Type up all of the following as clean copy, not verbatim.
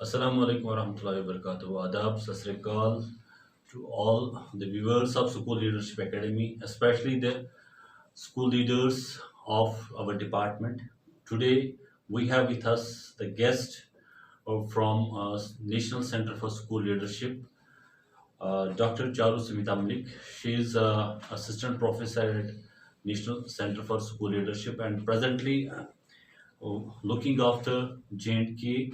Assalamu alaikum warahmatullahi wabarakatuh. Adab, Sat Sri Akal to all the viewers of School Leadership Academy, especially the school leaders of our department. Today we have with us the guest from National Center for School Leadership, Dr. Charu Malik. She is assistant professor at National Center for School Leadership and presently looking after J&K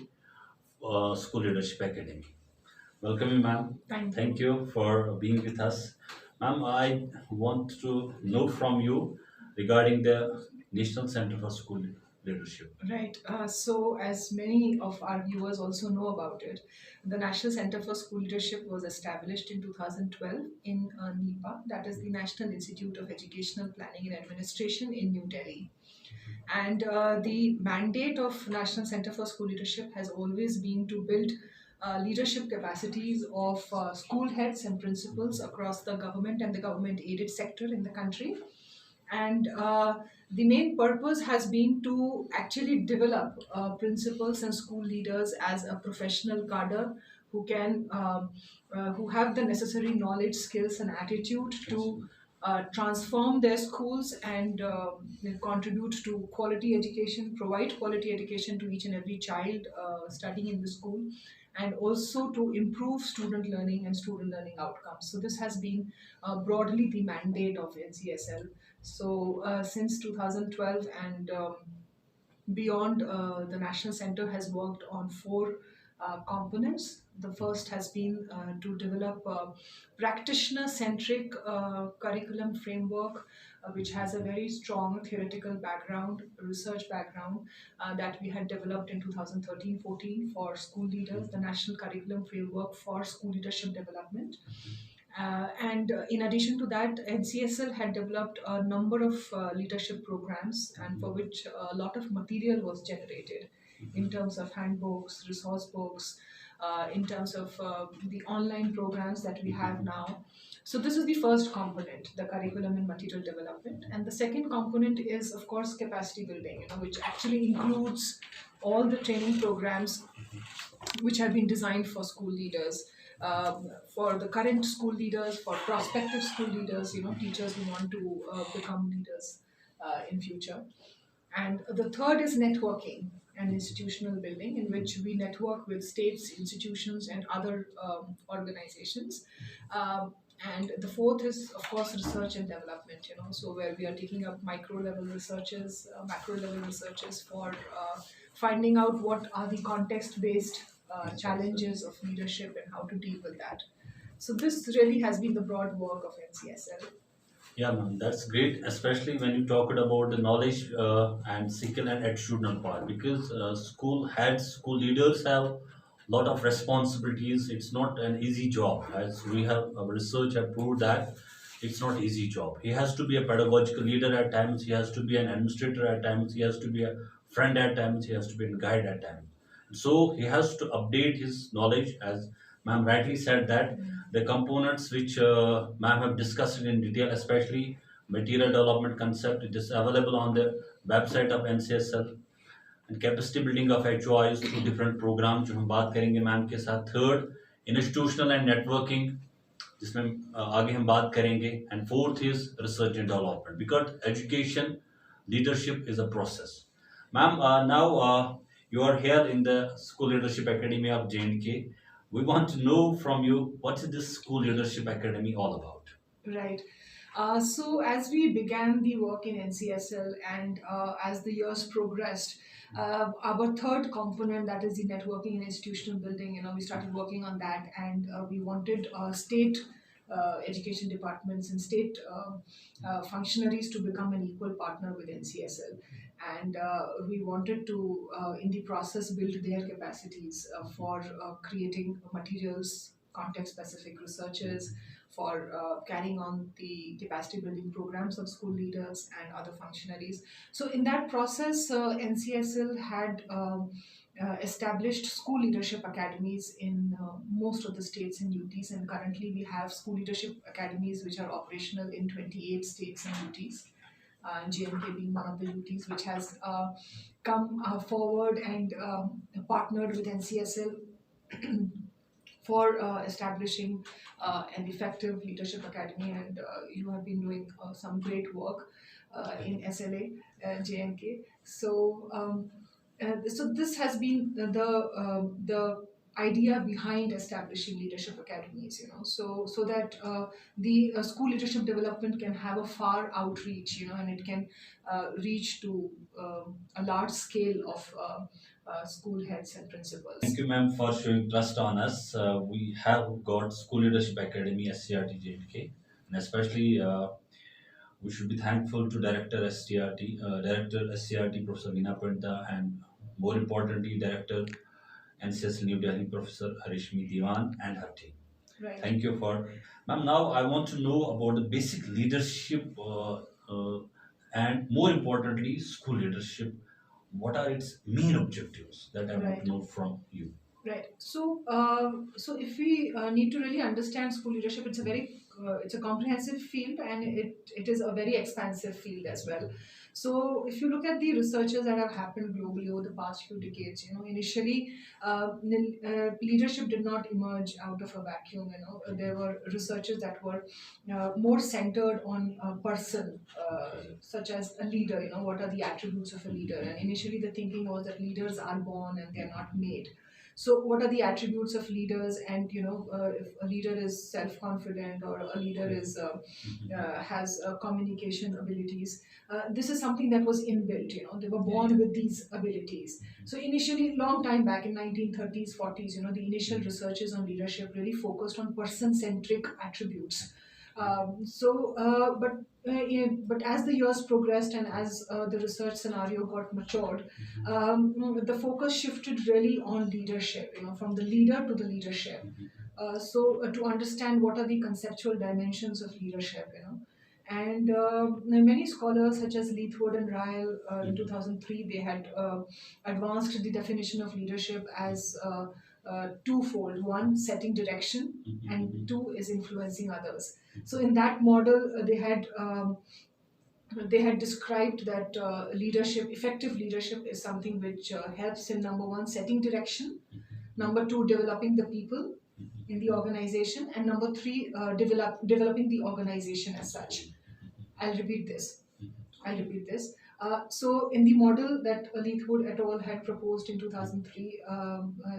School Leadership Academy. Welcome, you, ma'am. Thank you. Thank you for being with us. Ma'am, I want to know from you regarding the National Center for School Leadership. Right. So, as many of our viewers also know about it, the National Center for School Leadership was established in 2012 in NEPA, that is the National Institute of Educational Planning and Administration in New Delhi. And the mandate of National Center for School Leadership has always been to build leadership capacities of school heads and principals across the government and the government aided sector in the country. And the main purpose has been to actually develop principals and school leaders as a professional cadre who can who have the necessary knowledge, skills and attitude to transform their schools and contribute to quality education, provide quality education to each and every child studying in the school, and also to improve student learning and student learning outcomes. So this has been broadly the mandate of NCSL. So since 2012 and beyond, the National Center has worked on four components. The first has been to develop a practitioner-centric curriculum framework, which has a very strong theoretical background, research background, that we had developed in 2013-14 for school leaders, the National Curriculum Framework for School Leadership Development. And in addition to that, NCSL had developed a number of leadership programs, and for which a lot of material was generated in terms of handbooks, resource books, in terms of the online programs that we have now. So this is the first component, the curriculum and material development. And the second component is, of course, capacity building, which actually includes all the training programs which have been designed for school leaders, for the current school leaders, for prospective school leaders, teachers who want to become leaders in future. And the third is networking and institutional building, in which we network with states, institutions, and other organizations. And the fourth is, of course, research and development, so where we are taking up micro level researches, macro level researches for finding out what are the context based challenges of leadership and how to deal with that. So this really has been the broad work of NCSL. Yeah, ma'am, that's great, especially when you talked about the knowledge and skill and attitudinal part, because school heads, school leaders have a lot of responsibilities. It's not an easy job, as we have our research have proved that it's not easy job. He has to be a pedagogical leader at times. He has to be an administrator at times. He has to be a friend at times. He has to be a guide at times. So he has to update his knowledge, as ma'am rightly said that the components which ma'am have discussed in detail, especially material development concept, it is available on the website of NCSL, and capacity building of HOIs through different programs जो हम बात करेंगे ma'am के साथ. Third, institutional and networking जिसमें आगे हम बात करेंगे. And fourth is research and development, because education leadership is a process. Ma'am, now you are here in the School Leadership Academy of J&K. We want to know from you, what is this School Leadership Academy all about? Right. So as we began the work in NCSL and as the years progressed, our third component, that is the networking and institutional building, we started working on that, and we wanted state education departments and state functionaries to become an equal partner with NCSL. And we wanted to, in the process, build their capacities for creating materials, context-specific researches, for carrying on the capacity building programs of school leaders and other functionaries. So in that process, NCSL had established school leadership academies in most of the states and UTs, and currently we have school leadership academies which are operational in 28 states and UTs. GMK being one of the UTs which has come forward and partnered with NCSL for establishing an effective leadership academy, and you have been doing some great work in SLA, JNK. So this has been the idea behind establishing leadership academies. So that the school leadership development can have a far outreach, and it can reach to a large scale of school heads and Thank principals. you, ma'am, for showing trust on us. We have got School Leadership Academy, SCRT JNK, and especially we should be thankful to Director SCRT, Professor Veena Panta, and more importantly, Director NCS New Delhi, Professor Harishmi Diwan, and her team. Right. Thank you for, ma'am. Now I want to know about the basic leadership, and more importantly, school leadership. What are its main objectives that I want to Right. know from you? Right. So if we need to really understand school leadership, it's a comprehensive field, and it is a very expansive field as well. So if you look at the researches that have happened globally over the past few decades, initially leadership did not emerge out of a vacuum. There were researches that were more centered on a person, such as a leader. What are the attributes of a leader? And initially the thinking was that leaders are born and they are not made. So what are the attributes of leaders? And if a leader is self-confident, or a leader is has communication abilities, this is something that was inbuilt. They were born with these abilities. So initially, long time back in 1930s, 40s, the initial researches on leadership really focused on person-centric attributes. But as the years progressed, and as the research scenario got matured, the focus shifted really on leadership, from the leader to the leadership. To understand what are the conceptual dimensions of leadership, and many scholars such as Leithwood and Ryle in 2003, they had advanced the definition of leadership as twofold: one, setting direction, and two is influencing others. So in that model, they had described that effective leadership is something which helps in, number one, setting direction, number two, developing the people in the organization, and number three, developing the organization as such. I'll repeat this. I'll repeat this. So, in the model that Leithwood et al. Had proposed in 2003,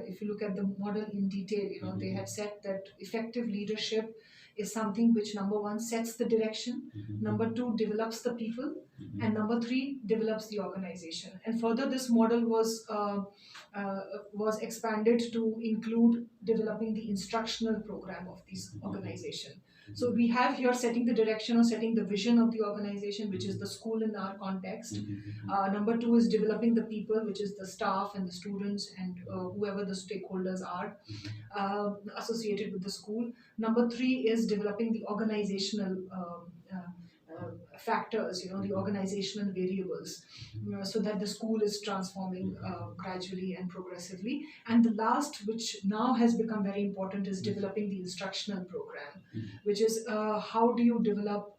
if you look at the model in detail, they had said that effective leadership is something which, number one, sets the direction, number two, develops the people, and number three, develops the organization. And further, this model was expanded to include developing the instructional program of this organization. So we have here setting the direction or setting the vision of the organization, which is the school in our context. Number two is developing the people, which is the staff and the students and whoever the stakeholders are associated with the school. Number three is developing the organizational factors, the organizational variables, so that the school is transforming gradually and progressively. And the last, which now has become very important, is developing the instructional program, which is how do you develop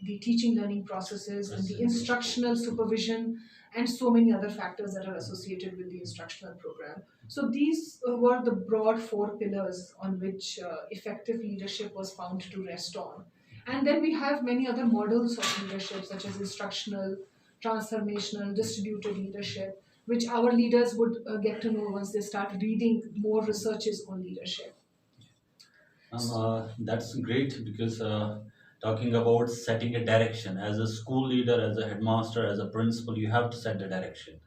the teaching learning processes and the instructional supervision and so many other factors that are associated with the instructional program. So these were the broad four pillars on which effective leadership was found to rest on. And then we have many other models of leadership, such as instructional, transformational, distributed leadership, which our leaders would get to know once they start reading more researches on leadership. That's great because talking about setting a direction as a school leader, as a headmaster, as a principal, you have to set the direction.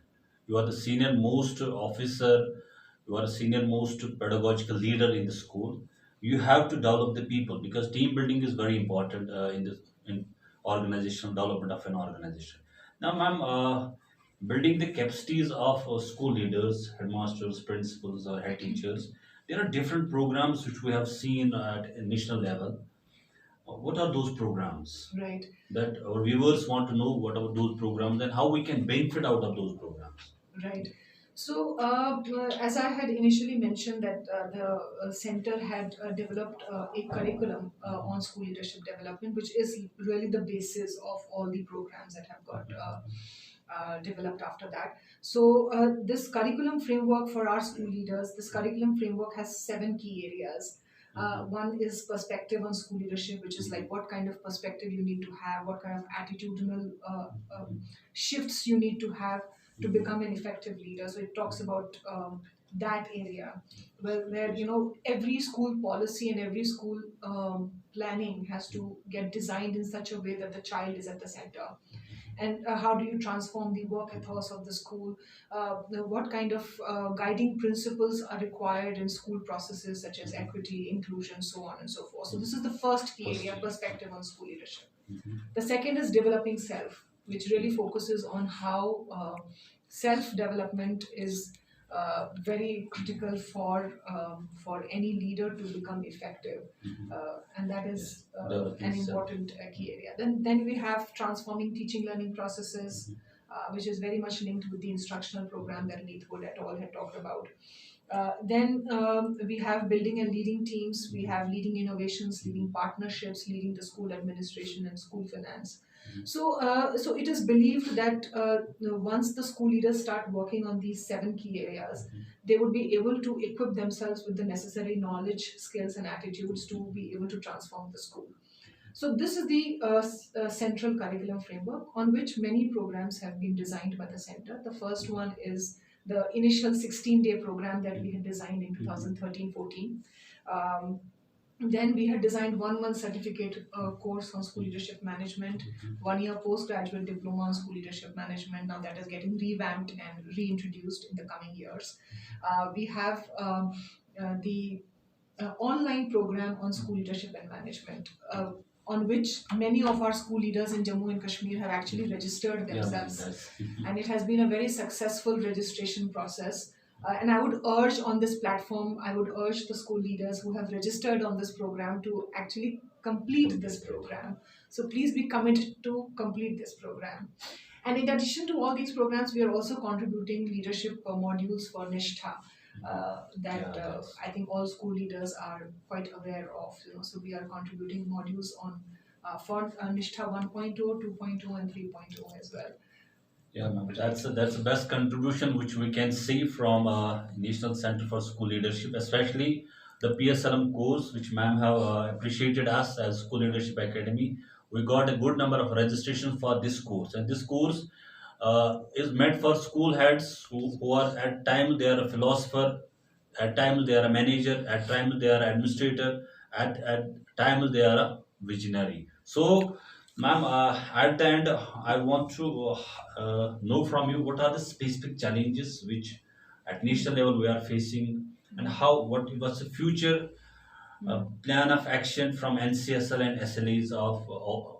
You are the senior most officer, you are a senior most pedagogical leader in the school. You have to develop the people because team building is very important in organizational development of an organization. Now, ma'am, building the capacities of school leaders, headmasters, principals, or head teachers, there are different programs which we have seen at a national level. What are those programs? Right. That our viewers want to know what are those programs and how we can benefit out of those programs. Right. So, as I had initially mentioned, that the center had developed a curriculum on school leadership development, which is really the basis of all the programs that have got developed after that. So this curriculum framework for our school leaders, this curriculum framework has 7 key areas. One is perspective on school leadership, which is like what kind of perspective you need to have, what kind of attitudinal shifts you need to have to become an effective leader. So it talks about that area, where every school policy and every school planning has to get designed in such a way that the child is at the center. And how do you transform the work ethos of the school? What kind of guiding principles are required in school processes such as equity, inclusion, so on and so forth. So this is the first key First area, thing. perspective on school leadership. Mhm. The second is developing self, which really focuses on how self development is very critical for any leader to become effective, and that Yes. is Developing an self. important key area. Then we have transforming teaching learning processes, which is very much linked with the instructional program that Neithwood et al. Had talked about. Then we have building and leading teams, we have leading innovations, leading partnerships, leading the school administration and school finance. So it is believed that once the school leaders start working on these 7 key areas, they would be able to equip themselves with the necessary knowledge, skills, and attitudes to be able to transform the school. So this is the central curriculum framework on which many programs have been designed by the center. The first one is the initial 16-day program that we had designed in 2013-14. Um, then we had designed 1 month certificate course on school leadership management, 1 year postgraduate diploma on school leadership management. Now that is getting revamped and reintroduced in the coming years. We have the online program on school leadership and management, on which many of our school leaders in Jammu and Kashmir have actually registered Yeah, ma'am, themselves. that's And it has been a very successful registration process. And I would urge on this platform, I would urge the school leaders who have registered on this program to actually complete this program. So please be committed to complete this program. And in addition to all these programs, we are also contributing leadership modules for Nishtha. That yeah, that's I think all school leaders are quite aware of. So we are contributing modules on for Nishtha 1.0, 2.0, and 3.0 as well. yeah, ma'am. That's the best contribution which we can see from National Center for School Leadership, especially the PSLM course, which ma'am have appreciated us as School Leadership Academy. We got a good number of registrations for this course, and this course is meant for school heads who are at times they are a philosopher, at times they are a manager, at times they are administrator, at times they are a visionary. So, ma'am, at the end, I want to know from you what are the specific challenges which at national level we are facing, and how what was the future plan of action from NCSL and SLAs of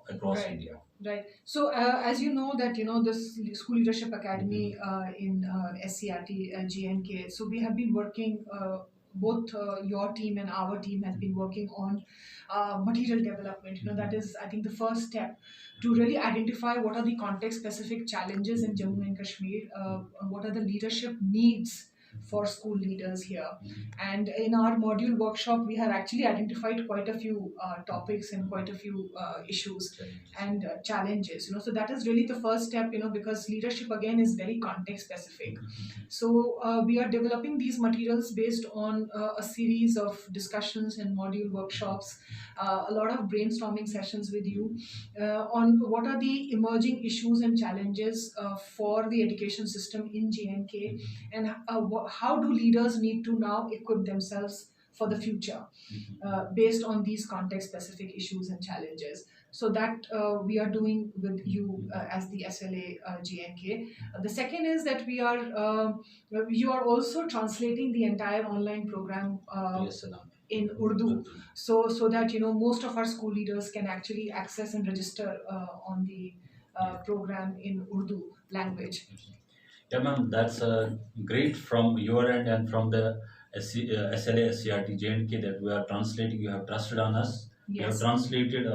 across Right. India. Right. So, as you know that this School Leadership Academy in SCERT GNK. So we have been working. Both your team and our team has been working on material development. That is, I think, the first step to really identify what are the context-specific challenges in Jammu and Kashmir. What are the leadership needs for school leaders here? And in our module workshop, we have actually identified quite a few topics and quite a few issues and challenges. So that is really the first step. Because leadership again is very context specific. So we are developing these materials based on a series of discussions and module workshops, a lot of brainstorming sessions with you on what are the emerging issues and challenges for the education system in JNK, and how do leaders need to now equip themselves for the future based on these context specific issues and challenges. So that we are doing with you as the SLA GNK. The second is that you are also translating the entire online program PSLM. in Urdu, so that most of our school leaders can actually access and register on the program in Urdu language. Yeah, ma'am, that's great from your end and from the SLA, SCRT, JNK that we are translating. You have trusted on us. You have Yes. translated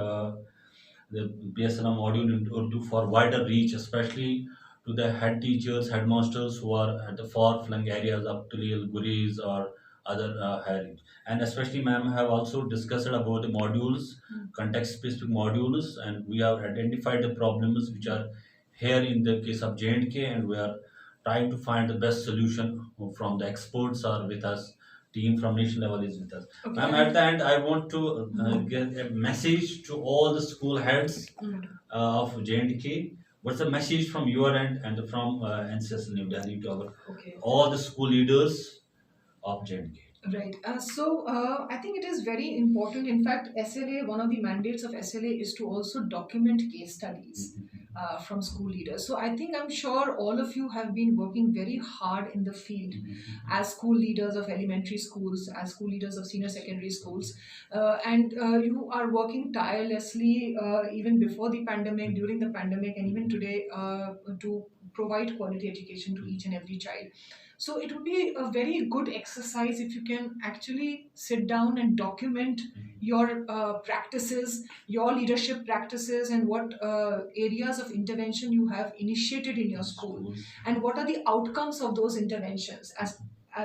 the PSLM module into Urdu for wider reach, especially to the head teachers, headmasters who are at the far-flung areas of Tulil, Guris, or other higher. And especially, ma'am, have also discussed about the modules, context-specific modules, and we have identified the problems which are here in the case of J&K, and we are trying to find the best solution from the experts are with us. Team from national level is with us. Okay. Ma'am, at the end, I want to give a message to all the school heads of J&K. What's the message from your end and from NCS New Delhi to our Okay. all the school leaders of J&K? Right. I think it is very important. In fact, SLA, one of the mandates of SLA is to also document case studies from school leaders. So I think I'm sure all of you have been working very hard in the field as school leaders of elementary schools, as school leaders of senior secondary schools, and you are working tirelessly even before the pandemic, during the pandemic, and even today to provide quality education to each and every child. So it would be a very good exercise if you can actually sit down and document your practices, your leadership practices, and what areas of intervention you have initiated in your school, and what are the outcomes of those interventions as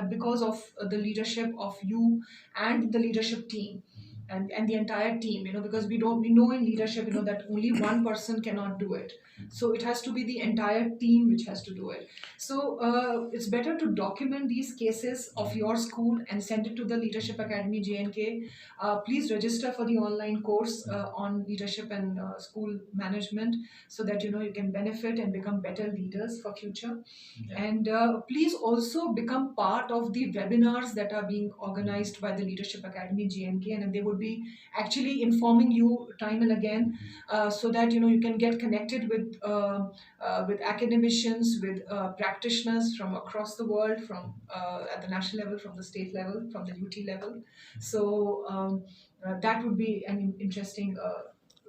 because of the leadership of you and the leadership team. And the entire team, because we know in leadership, that only one person cannot do it. So it has to be the entire team which has to do it. So it's better to document these cases of your school and send it to the Leadership Academy J&K. Please register for the online course on leadership and school management, so that you can benefit and become better leaders for future. Yeah. And please also become part of the webinars that are being organized by the Leadership Academy J&K, and they would be actually informing you time and again, so that you can get connected with academicians, with practitioners from across the world, from at the national level, from the state level, from the UT level. So that would be an interesting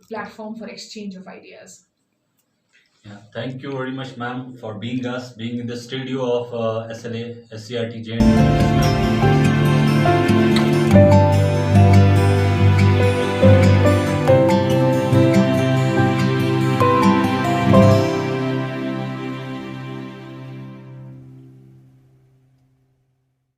platform for exchange of ideas. Yeah, thank you very much, ma'am, for being in the studio of SLA, SCRT, J&K.